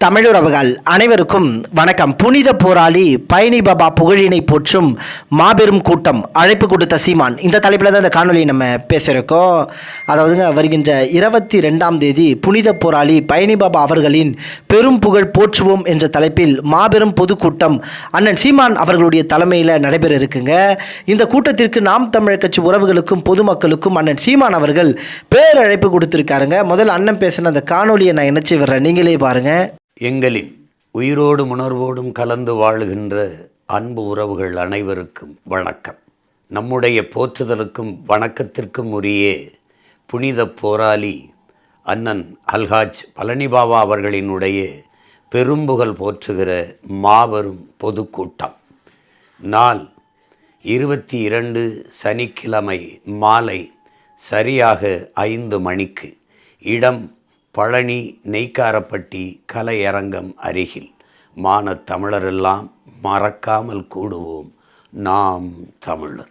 தமிழுறவுகள் அனைவருக்கும் வணக்கம். புனித போராளி பழனி பாபா புகழினை போற்றும் மாபெரும் கூட்டம் அழைப்பு கொடுத்த சீமான், இந்த தலைப்பில் தான் இந்த காணொலியை நம்ம பேசியிருக்கோம். அதாவதுங்க, வருகின்ற 22ஆம் தேதி புனித போராளி பழனி பாபா அவர்களின் பெரும் புகழ் போற்றுவோம் என்ற தலைப்பில் மாபெரும் பொதுக்கூட்டம் அண்ணன் சீமான் அவர்களுடைய தலைமையில் நடைபெற இருக்குங்க. இந்த கூட்டத்திற்கு நாம் தமிழர் கட்சி உறவுகளுக்கும் பொதுமக்களுக்கும் அண்ணன் சீமான் அவர்கள் பேரழைப்பு கொடுத்திருக்காருங்க. முதல் அண்ணன் பேசின அந்த காணொலியை நான் இணைச்சி வர்றேன், நீங்களே பாருங்க. எங்களின் உயிரோடும் உணர்வோடும் கலந்து வாழுகின்ற அன்பு உறவுகள் அனைவருக்கும் வணக்கம். நம்முடைய போற்றுதலுக்கும் வணக்கத்திற்கும் உரிய புனித போராளி அண்ணன் அல்ஹாஜ் பழனி பாபா அவர்களினுடைய பெரும்புகழ் போற்றுகிற மாபெரும் பொதுக்கூட்டம் நாள் 22 சனிக்கிழமை மாலை சரியாக 5 மணிக்கு, இடம் பழனி நெய்க்காரப்பட்டி கலையரங்கம் அருகில். மானத் தமிழரெல்லாம் மறக்காமல் கூடுவோம், நாம் தமிழர்.